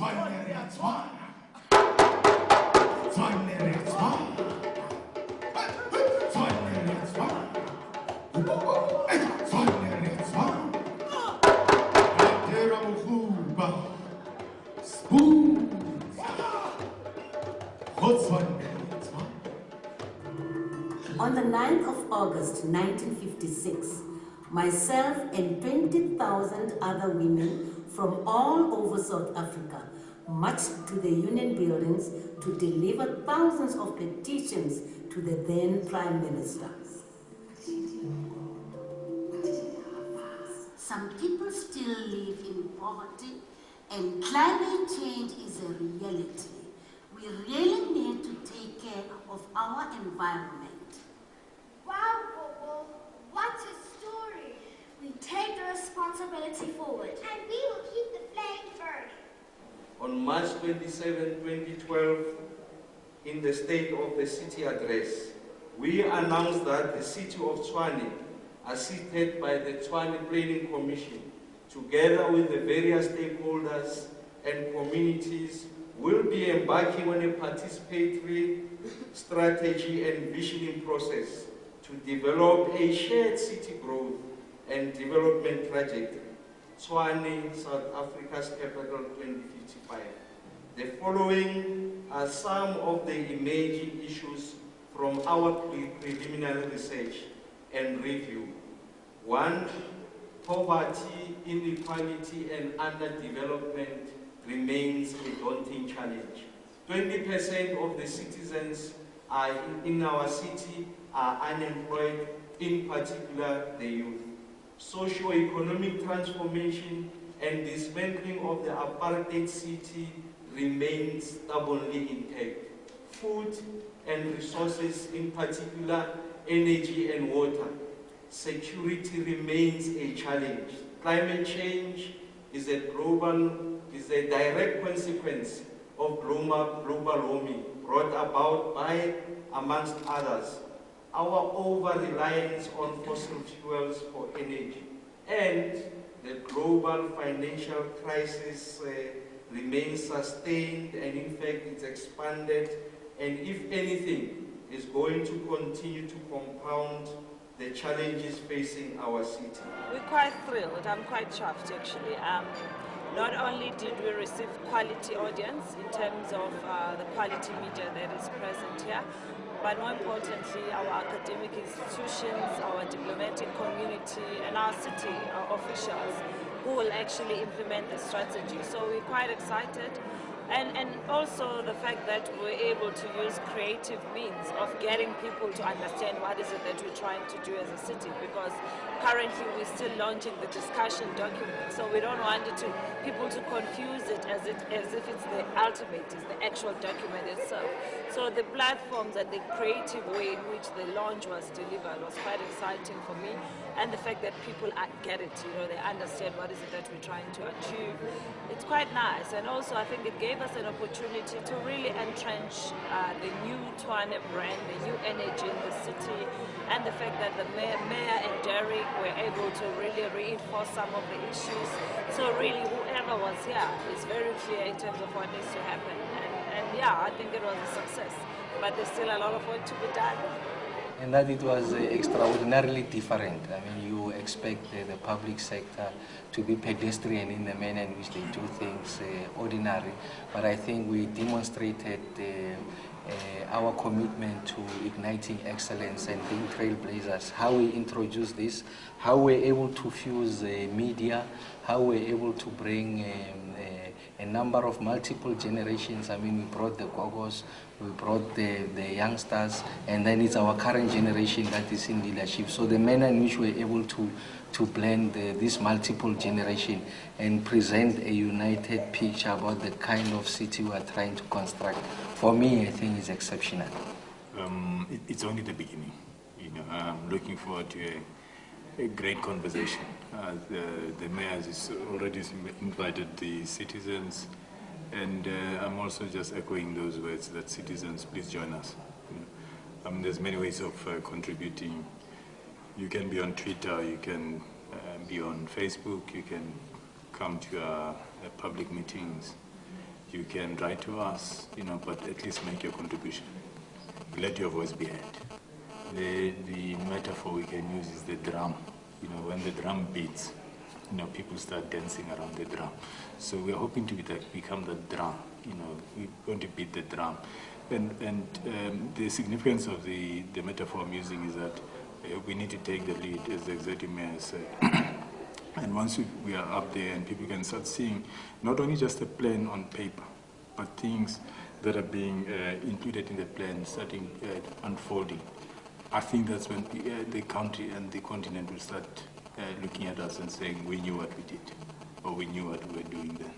On the 9th of August 1956, myself and 20,000 other women from all over South Africa marched to the union buildings to deliver thousands of petitions to the then Prime Minister. Some people still live in poverty, and climate change is a reality. We really need to take care of our environment. Wow, Bobo, what a story. We take the responsibility forward, and we will keep the flame burning. On March 27, 2012, in the State of the City address, we announced that the City of Tshwane, assisted by the Tshwane Planning Commission, together with the various stakeholders and communities, will be embarking on a participatory strategy and visioning process to develop a shared city growth and development trajectory. Tshwane, South Africa's capital 2055. The following are some of the emerging issues from our preliminary research and review. 1. Poverty, inequality, and underdevelopment remains a daunting challenge. 20% of the citizens in our city are unemployed, in particular the youth. Socio-economic transformation and dismantling of the apartheid city remains stubbornly intact. Food and resources, in particular energy and water, security remains a challenge. Climate change is a direct consequence of global warming brought about by, amongst others, our over-reliance on fossil fuels for energy, and the global financial crisis remains sustained, and in fact it's expanded, and if anything is going to continue to compound the challenges facing our city. We're quite thrilled. I'm quite chuffed actually. Not only did we receive quality audience in terms of the quality media that is present here, but more importantly, our academic institutions, our diplomatic community, and our city, our officials, who will actually implement the strategy. So we're quite excited. And also the fact that we're able to use creative means of getting people to understand what is it that we're trying to do as a city, because currently we're still launching the discussion document, so we don't want people to confuse it as if it's the ultimate, it's the actual document itself. So the platforms and the creative way in which the launch was delivered was quite exciting for me, and the fact that people get it, they understand what is it that we're trying to achieve. It's quite nice, and also I think it gave us an opportunity to really entrench the new Tshwane brand, the new energy in the city, and the fact that the mayor and Derek were able to really reinforce some of the issues. So really whoever was here is very clear in terms of what needs to happen. And yeah, I think it was a success, but there's still a lot of work to be done. And that it was extraordinarily different. I mean, you expect the public sector to be pedestrian in the manner in which they do things, ordinary. But I think we demonstrated our commitment to igniting excellence and being trailblazers. How we introduced this, how we're able to fuse media, how we're able to bring a number of multiple generations. I mean, we brought the Gogos, we brought the youngsters, and then it's our current generation that is in leadership. So the manner in which we're able to blend this multiple generation and present a united picture about the kind of city we are trying to construct, for me, I think is exceptional. It's only the beginning. I'm looking forward to a great conversation. The mayor has already invited the citizens, and I'm also just echoing those words that citizens, please join us. There's many ways of contributing. You can be on Twitter, you can be on Facebook, you can come to our public meetings, You can write to us, but at least make your contribution. Let your voice be heard. The metaphor we can use is the drum. When the drum beats, people start dancing around the drum. So we're hoping to become the drum. We're going to beat the drum. And the significance of the metaphor I'm using is that we need to take the lead, as the executive mayor said. And once we are up there and people can start seeing not only just a plan on paper, but things that are being included in the plan starting unfolding, I think that's when the country and the continent will start looking at us and saying, we knew what we did, or we knew what we were doing then.